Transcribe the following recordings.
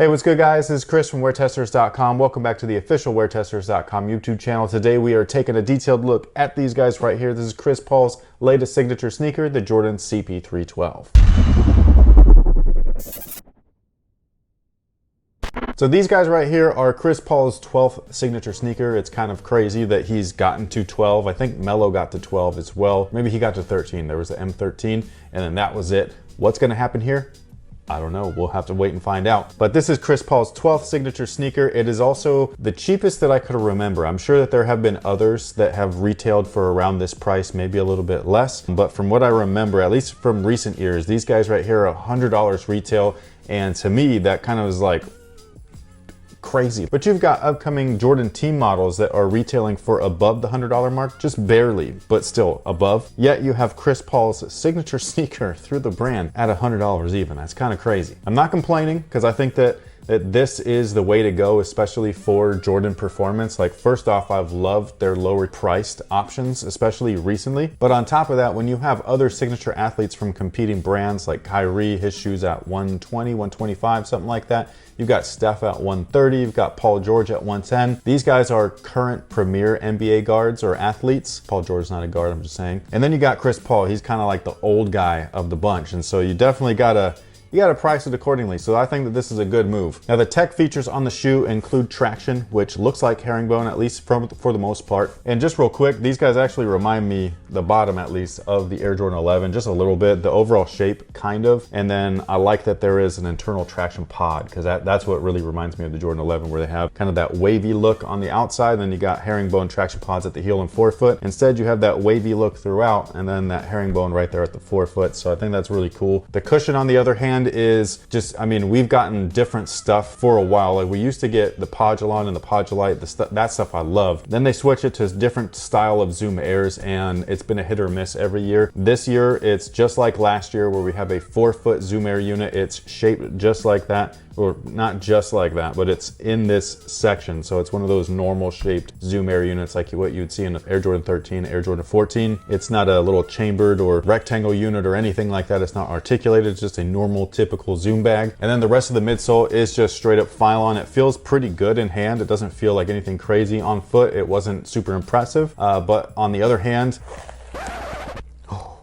Hey, what's good guys? This is Chris from WearTesters.com. Welcome back to the official WearTesters.com YouTube channel. Today we are taking a detailed look at these guys right here. This is Chris Paul's latest signature sneaker, the Jordan CP3.12. So these guys right here are Chris Paul's 12th signature sneaker. It's kind of crazy that he's gotten to 12. I think Melo got to 12 as well. Maybe he got to 13. There was the M13 and then that was it. What's gonna happen here? I don't know, we'll have to wait and find out. But this is Chris Paul's 12th signature sneaker. It is also the cheapest that I could remember. I'm sure that there have been others that have retailed for around this price, maybe a little bit less. But from what I remember, at least from recent years, these guys right here are $100 retail. And to me, that kind of is like, crazy. But you've got upcoming Jordan team models that are retailing for above the $100 mark, just barely, but still above. Yet you have Chris Paul's signature sneaker through the brand at $100 even. That's kind of crazy. I'm not complaining because I think that this is the way to go, especially for Jordan performance. Like, first off, I've loved their lower priced options, especially recently. But on top of that, when you have other signature athletes from competing brands like Kyrie, his shoes at 120, 125, something like that. You've got Steph at 130, you've got Paul George at 110. These guys are current premier NBA guards or athletes. Paul George is not a guard, I'm just saying. And then you got Chris Paul. He's kind of like the old guy of the bunch. And so you definitely gotta price it accordingly. So I think that this is a good move. Now the tech features on the shoe include traction, which looks like herringbone, at least for the most part. And just real quick, these guys actually remind me, the bottom at least, of the Air Jordan 11, just a little bit, the overall shape kind of. And then I like that there is an internal traction pod, because that's what really reminds me of the Jordan 11, where they have kind of that wavy look on the outside, then you got herringbone traction pods at the heel and forefoot. Instead you have that wavy look throughout, and then that herringbone right there at the forefoot. So I think that's really cool. The cushion on the other hand is just, I mean, we've gotten different stuff for a while. Like, we used to get the Podulon and the Podulite, that stuff I love. Then they switch it to a different style of Zoom Airs, and it's been a hit or miss every year. This year, it's just like last year, where we have a 4-foot Zoom Air unit. It's shaped just like that, or not just like that, but it's in this section. So it's one of those normal shaped Zoom Air units like what you'd see in the Air Jordan 13, Air Jordan 14. It's not a little chambered or rectangle unit or anything like that. It's not articulated. It's just a normal, typical Zoom bag. And then the rest of the midsole is just straight up Phylon. It feels pretty good in hand. It doesn't feel like anything crazy on foot. It wasn't super impressive. But on the other hand, oh,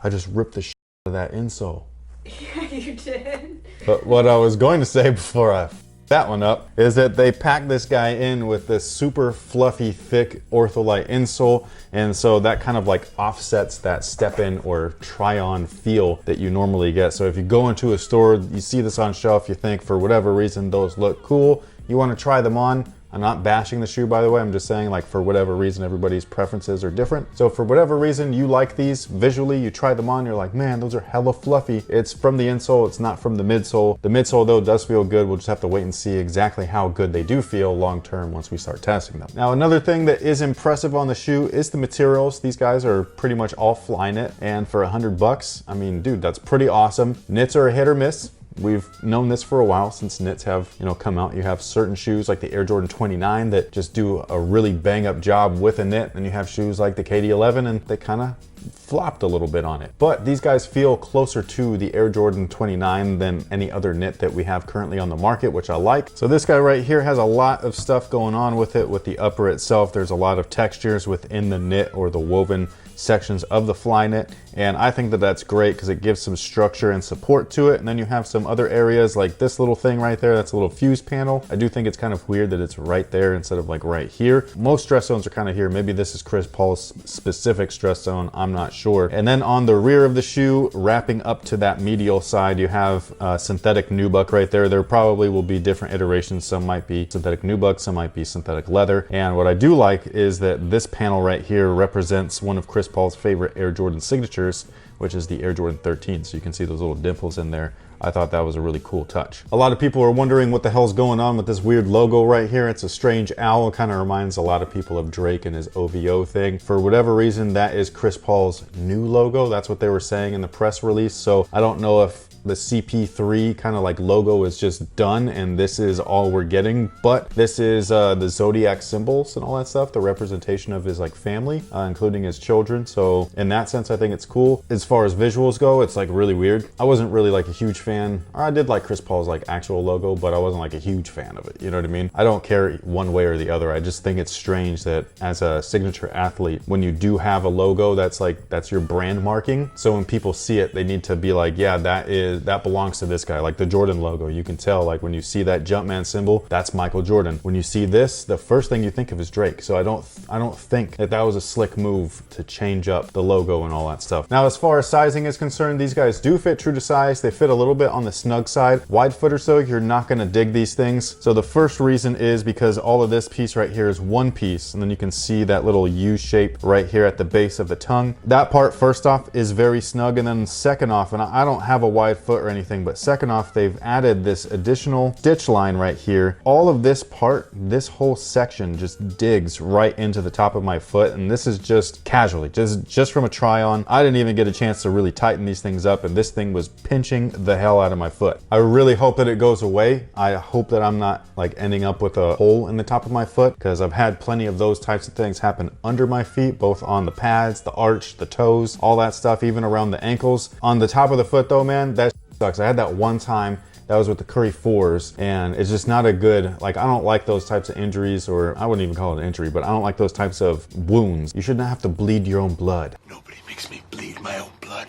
I just ripped the shit out of that insole. Yeah, you did. But what I was going to say before I that one up is that they packed this guy in with this super fluffy, thick Ortholite insole, and so that kind of like offsets that step in or try on feel that you normally get. So if you go into a store, you see this on shelf, you think for whatever reason those look cool, you want to try them on. I'm not bashing the shoe, by the way. I'm just saying, like, for whatever reason, everybody's preferences are different. So for whatever reason you like these visually, you try them on, you're like, man, those are hella fluffy. It's from the insole, it's not from the midsole. The midsole though does feel good. We'll just have to wait and see exactly how good they do feel long term once we start testing them. Now, another thing that is impressive on the shoe is the materials. These guys are pretty much all Flyknit, and for $100, I mean, dude, that's pretty awesome. Knits are a hit or miss. We've known this for a while since knits have, come out. You have certain shoes like the Air Jordan 29 that just do a really bang up job with a knit, and you have shoes like the KD11 and they kind of flopped a little bit on it. But these guys feel closer to the Air Jordan 29 than any other knit that we have currently on the market, which I like. So this guy right here has a lot of stuff going on with it. With the upper itself, there's a lot of textures within the knit or the woven sections of the Flyknit, and I think that that's great because it gives some structure and support to it. And then you have some other areas like this little thing right there, that's a little fuse panel. I do think it's kind of weird that it's right there instead of like right here. Most stress zones are kind of here. Maybe this is Chris Paul's specific stress zone, I'm not sure. And then on the rear of the shoe, wrapping up to that medial side, you have synthetic nubuck right there. There probably will be different iterations. Some might be synthetic nubuck, some might be synthetic leather. And what I do like is that this panel right here represents one of Chris Paul's favorite Air Jordan signatures, which is the Air Jordan 13. So you can see those little dimples in there. I thought that was a really cool touch. A lot of people are wondering what the hell's going on with this weird logo right here. It's a strange owl. It kind of reminds a lot of people of Drake and his OVO thing. For whatever reason, that is Chris Paul's new logo. That's what they were saying in the press release. So I don't know if the CP3 kind of like logo is just done, and this is all we're getting. But this is the zodiac symbols and all that stuff, the representation of his like family, including his children. So in that sense, I think it's cool. As far as visuals go, it's like really weird. I wasn't really like a huge fan. I did like Chris Paul's like actual logo, but I wasn't like a huge fan of it. You know what I mean? I don't care one way or the other. I just think it's strange that as a signature athlete, when you do have a logo that's your brand marking. So when people see it, they need to be like, yeah, that belongs to this guy. Like the Jordan logo, you can tell like when you see that Jumpman symbol, that's Michael Jordan. When you see this, the first thing you think of is Drake. So I don't think that was a slick move to change up the logo and all that stuff. Now, as far as sizing is concerned, these guys do fit true to size. They fit a little bit on the snug side. Wide foot or so, you're not gonna dig these things. So the first reason is because all of this piece right here is one piece, and then you can see that little U shape right here at the base of the tongue. That part, first off, is very snug, and then second off, and I don't have a wide foot or anything, but second off, they've added this additional stitch line right here. All of this part, this whole section just digs right into the top of my foot, and this is just casually, just from a try on. I didn't even get a chance to really tighten these things up, and this thing was pinching the hell out of my foot. I really hope that it goes away. I hope that I'm not like ending up with a hole in the top of my foot, because I've had plenty of those types of things happen under my feet, both on the pads, the arch, the toes, all that stuff, even around the ankles. On the top of the foot though, man, that sucks. I had that one time. That was with the Curry 4s, and it's just not a good, like, I don't like those types of injuries, or I wouldn't even call it an injury, but I don't like those types of wounds. You shouldn't have to bleed your own blood. Nobody makes me bleed my own blood.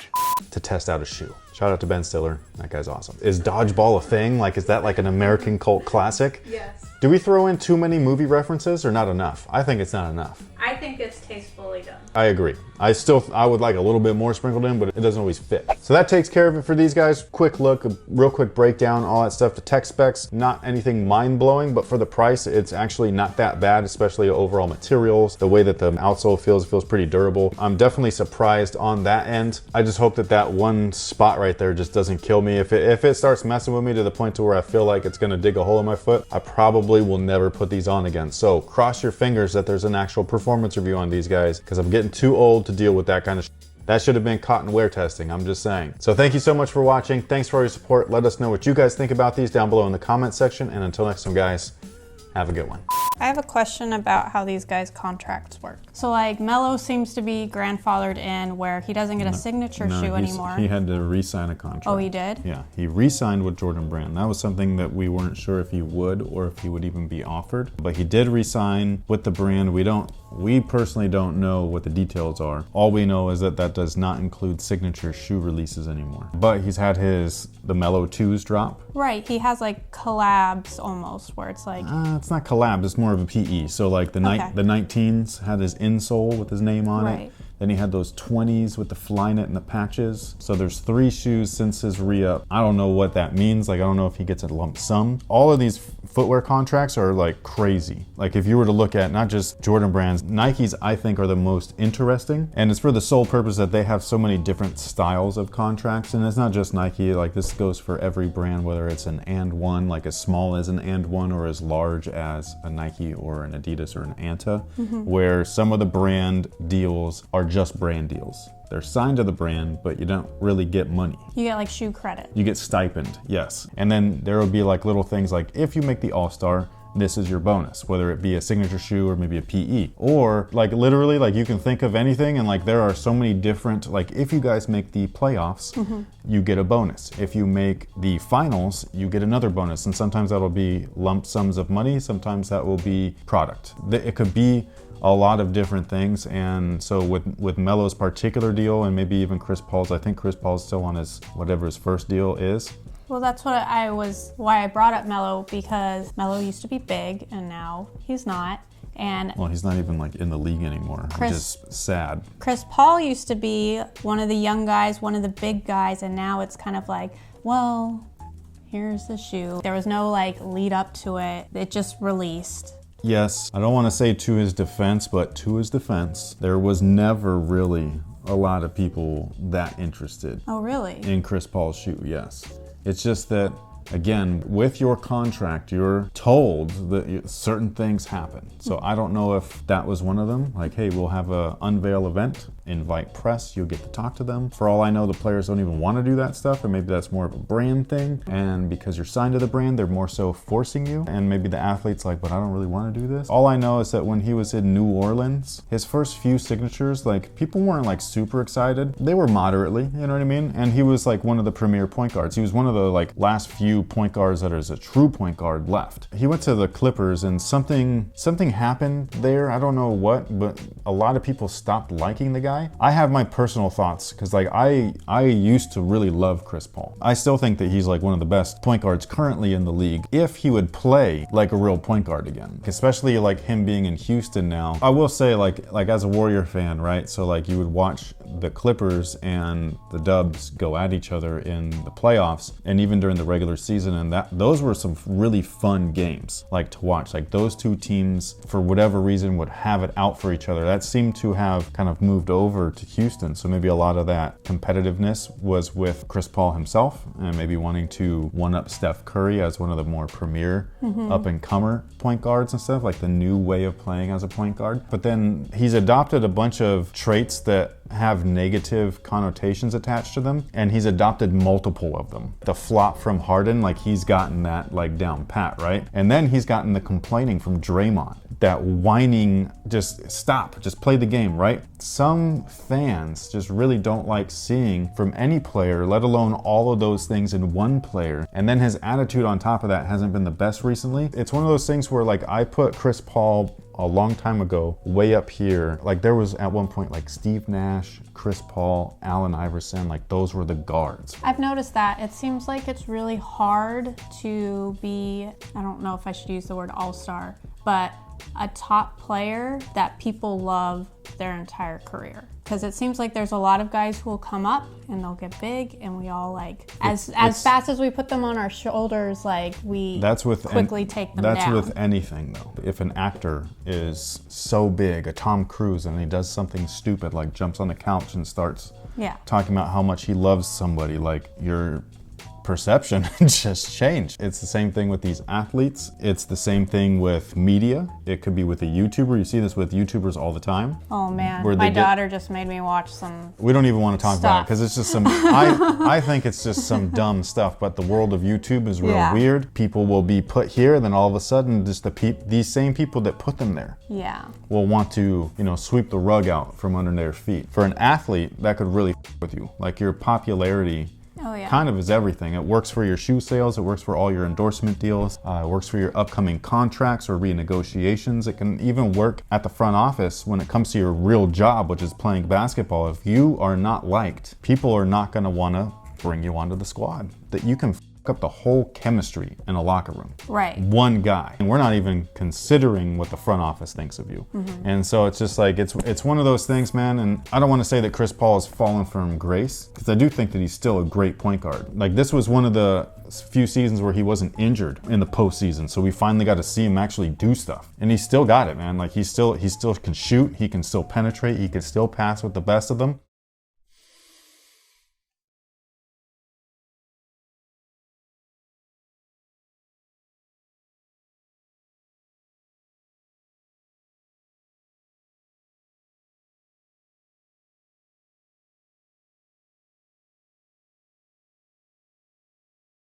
To test out a shoe. Shout out to Ben Stiller. That guy's awesome. Is dodgeball a thing? Like, is that like an American cult classic? Yes. Do we throw in too many movie references or not enough? I think it's not enough. I think it's tastefully done. I agree. I would like a little bit more sprinkled in, but it doesn't always fit. So that takes care of it for these guys. Quick look, a real quick breakdown, all that stuff. The tech specs, not anything mind-blowing, but for the price, it's actually not that bad, especially overall materials. The way that the outsole feels pretty durable. I'm definitely surprised on that end. I just hope that that one spot right there just doesn't kill me. If it starts messing with me to the point to where I feel like it's gonna dig a hole in my foot, I probably will never put these on again. So cross your fingers that there's an actual performance review on these guys, because I'm getting too old to deal with that kind of that should have been caught in wear testing, I'm just saying. So thank you so much for watching. Thanks for all your support. Let us know what you guys think about these down below in the comment section. And until next time, guys, have a good one. I have a question about how these guys' contracts work. So like Melo seems to be grandfathered in where he doesn't get a signature shoe anymore. He had to re-sign a contract. Oh, he did? Yeah, he re-signed with Jordan Brand. That was something that we weren't sure if he would or if he would even be offered. But he did re-sign with the brand. We personally don't know what the details are. All we know is that that does not include signature shoe releases anymore. But he's had the Melo 2s drop. Right, he has like collabs almost where it's like... It's not collab, it's more of a PE. So like the 19s had his insole with his name on it. Then he had those 20s with the Flyknit and the patches. So there's 3 shoes since his re-up. I don't know what that means. Like, I don't know if he gets a lump sum. All of these footwear contracts are like crazy. Like if you were to look at not just Jordan Brands, Nikes I think are the most interesting. And it's for the sole purpose that they have so many different styles of contracts. And it's not just Nike, like this goes for every brand, whether it's an and one, like as small as an and one or as large as a Nike or an Adidas or an Anta, where some of the brand deals are just brand deals. They're signed to the brand, but you don't really get money. You get like shoe credit. You get stipend, yes. And then there will be like little things like if you make the All-Star, this is your bonus, whether it be a signature shoe or maybe a PE. Or like literally like you can think of anything, and like there are so many different, like if you guys make the playoffs, you get a bonus. If you make the finals, you get another bonus. And sometimes that'll be lump sums of money, sometimes that will be product. It could be a lot of different things. And so with Melo's particular deal, and maybe even Chris Paul's, I think Chris Paul's still on his whatever his first deal is. Well, that's why I brought up Melo, because Melo used to be big and now he's not. And well, he's not even like in the league anymore, which is sad. Chris Paul used to be one of the young guys, one of the big guys, and now it's kind of like, well, here's the shoe. There was no like lead up to it. It just released. Yes, I don't want to say to his defense, but to his defense, there was never really a lot of people that interested. Oh, really? In Chris Paul's shoe, yes. It's just that, again, with your contract, you're told that certain things happen. So I don't know if that was one of them. Like, hey, we'll have a unveil event invite press, you'll get to talk to them. For all I know, the players don't even want to do that stuff, and maybe that's more of a brand thing. And because you're signed to the brand, they're more so forcing you. And maybe the athlete's like, but I don't really want to do this. All I know is that when he was in New Orleans, his first few signatures, like people weren't like super excited. They were moderately, you know what I mean? And he was like one of the premier point guards. He was one of the like last few point guards that is a true point guard left. He went to the Clippers and something happened there. I don't know what, but a lot of people stopped liking the guy. I have my personal thoughts because like I used to really love Chris Paul. I still think that he's like one of the best point guards currently in the league if he would play like a real point guard again, especially like him being in Houston now. I will say like as a Warrior fan, right? So like you would watch the Clippers and the Dubs go at each other in the playoffs and even during the regular season, and those were some really fun games like to watch. Like those two teams for whatever reason would have it out for each other. That seemed to have kind of moved over to Houston, so maybe a lot of that competitiveness was with Chris Paul himself and maybe wanting to one-up Steph Curry as one of the more premier up-and-comer point guards and stuff, like the new way of playing as a point guard. But then he's adopted a bunch of traits that have negative connotations attached to them, and he's adopted multiple of them. The flop from Harden, like he's gotten that like down pat, right? And then he's gotten the complaining from Draymond, that whining, just stop, just play the game, right? Some fans just really don't like seeing from any player, let alone all of those things in one player. And then his attitude on top of that hasn't been the best recently. It's one of those things where like I put Chris Paul a long time ago way up here. Like there was at one point like Steve Nash, Chris Paul, Allen Iverson, like those were the guards. I've noticed that. It seems like it's really hard to be, I don't know if I should use the word all-star, but a top player that people love their entire career. Because it seems like there's a lot of guys who will come up and they'll get big, and we all like, as fast as we put them on our shoulders, like we quickly take them down. That's with anything though. If an actor is so big, a Tom Cruise, and he does something stupid like jumps on the couch and starts talking about how much he loves somebody, like your perception just changed. It's the same thing with these athletes. It's the same thing with media. It could be with a YouTuber. You see this with YouTubers all the time. Oh man, my daughter just made me watch some. We don't even want to talk about it because it's just some, I think it's just some dumb stuff, but the world of YouTube is real weird. People will be put here, then all of a sudden just these same people that put them there will want to, sweep the rug out from under their feet. For an athlete, that could really with you. Like your popularity kind of is everything. It works for your shoe sales. It works for all your endorsement deals. It works for your upcoming contracts or renegotiations. It can even work at the front office when it comes to your real job, which is playing basketball. If you are not liked, people are not going to want to bring you onto the squad. That you can up the whole chemistry in a locker room. Right. One guy. And we're not even considering what the front office thinks of you. And so it's just like, it's one of those things, man. And I don't want to say that Chris Paul has fallen from grace, because I do think that he's still a great point guard. Like this was one of the few seasons where he wasn't injured in the postseason. So we finally got to see him actually do stuff. And he still got it, man. Like he still can shoot. He can still penetrate. He can still pass with the best of them.